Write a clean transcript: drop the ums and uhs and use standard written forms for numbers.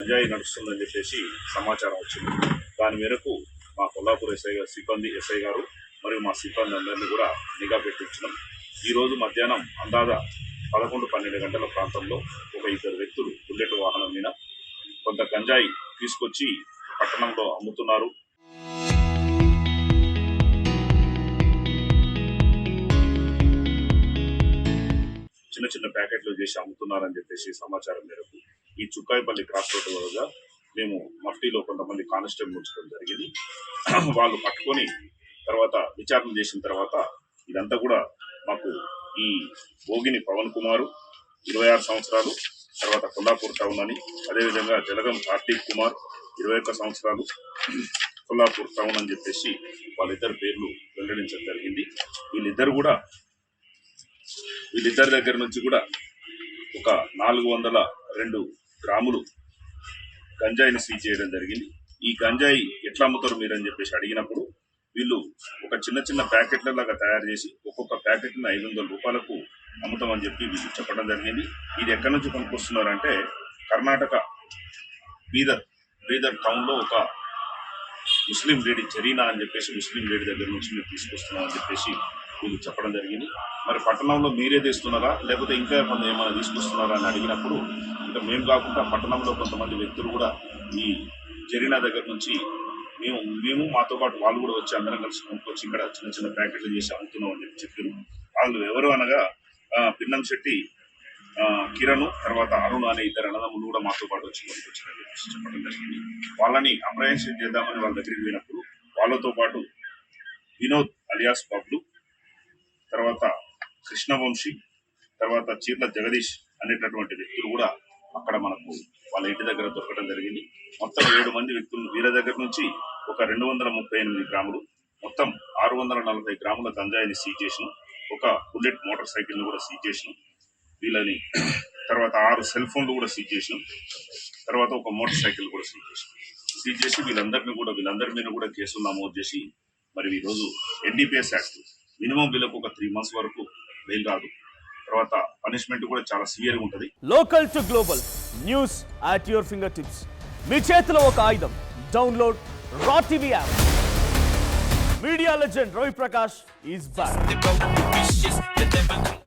గంజాయి నడుస్తుందని చెప్పేసి సమాచారం వచ్చింది. దాని మేరకు మా కొల్లాపూర్ ఎస్ఐ గారు మరియు మా సిబ్బంది అందరినీ కూడా నిఘా పెట్టించడం. ఈరోజు మధ్యాహ్నం అందాజ 11-12 గంటల ప్రాంతంలో ఒక 2 వ్యక్తులు బుల్లెట్ వాహనం మీద కొంత గంజాయి తీసుకొచ్చి పట్టణంలో అమ్ముతున్నారు. చిన్న చిన్న ప్యాకెట్లు చేసి అమ్ముతున్నారని చెప్పేసి సమాచారం మేరకు ఈ చుక్కాయిపల్లి క్రాస్ రోడ్డు వద్ద మేము మఫ్టీలో కొంతమంది కానిస్టేబుల్ ఉంచడం జరిగింది. వాళ్ళు పట్టుకొని తర్వాత విచారణ చేసిన తర్వాత ఇదంతా కూడా మాకు ఈ భోగిని పవన్ కుమారు 26 సంవత్సరాలు, తర్వాత కొల్లాపూర్ టౌన్ అని, అదేవిధంగా జలగం కార్తీక్ కుమార్ 21 సంవత్సరాలు, కొల్లాపూర్ టౌన్ అని చెప్పేసి వాళ్ళిద్దరు పేర్లు వెల్లడించడం జరిగింది. వీళ్ళిద్దరి దగ్గర నుంచి కూడా ఒక 402 గ్రాములు గంజాయిని సీజ్ చేయడం జరిగింది. ఈ గంజాయి ఎట్లా అమ్ముతారు మీరు అని చెప్పేసి అడిగినప్పుడు వీళ్ళు ఒక చిన్న చిన్న ప్యాకెట్లలాగా తయారు చేసి ఒక్కొక్క ప్యాకెట్ని 500 రూపాయలకు అమ్ముతామని చెప్పి వీళ్ళు చెప్పడం జరిగింది. ఇది ఎక్కడి నుంచి కొనుక్కొస్తున్నారంటే కర్ణాటక బీదర్ టౌన్లో ఒక ముస్లిం లేడీ జరీనా అని చెప్పేసి ముస్లిం లేడీ దగ్గర నుంచి మేము తీసుకొస్తున్నామని చెప్పేసి వీళ్ళు చెప్పడం జరిగింది. మరి పట్టణంలో మీరే తీస్తున్నారా లేకపోతే ఇంకా ఏమైనా తీసుకొస్తున్నారా అని అడిగినప్పుడు ఇంకా మేము కాకుండా పట్టణంలో కొంతమంది వ్యక్తులు కూడా ఈ జరీనా దగ్గర నుంచి మేము మాతో పాటు వాళ్ళు కూడా వచ్చి అందరం కలిసి కొనుక్కొచ్చి ఇక్కడ చిన్న చిన్న ప్యాకెట్లు చేసి అమ్ముతున్నాం అని చెప్పారు. వాళ్ళు ఎవరు అనగా పిన్నం శెట్టి కిరణ్, తర్వాత అరుణ్ అనే 2 అన్నదమ్ములు కూడా మాతో పాటు వచ్చి కొనుక్కొచ్చారని చెప్పడం జరిగింది. వాళ్ళని అప్రహెన్షన్ చేద్దామని వాళ్ళ దగ్గరికి పోయినప్పుడు వాళ్ళతో పాటు వినోద్ అలియాస్ బబ్లు, తర్వాత కృష్ణవంశీ, తర్వాత చీర్ల జగదీష్ అనేటటువంటి వ్యక్తులు కూడా అక్కడ మనకు వాళ్ళ ఇంటి దగ్గర దొరకడం జరిగింది. మొత్తం 7 మంది వ్యక్తులు వీళ్ళ దగ్గర నుంచి ఒక 238 గ్రాములు, మొత్తం 640 గ్రాముల గంజాయిని సీజ్ చేసినాం. ఒక బుల్లెట్ మోటార్ సైకిల్ని కూడా సీజ్ చేసినాం వీళ్ళని. తర్వాత 6 సెల్ ఫోన్లు కూడా సీజ్ చేసినాం. తర్వాత ఒక మోటార్ సైకిల్ కూడా సీజ్ చేసి వీళ్ళందరి మీద కూడా కేసులు నమోదు చేసి మరి ఈరోజు NDPS యాక్ట్ మినిమం వీళ్ళకు ఒక 3 months వరకు బెయిల్ రాదు. తర్వాత పనిష్మెంట్ కూడా చాలా సివియర్గా ఉంటుంది. Local to global news at your finger tips. మీ చేతిలో ఒక ఆయుధం. Download raw TV app. Media legend Ravi Prakash is back.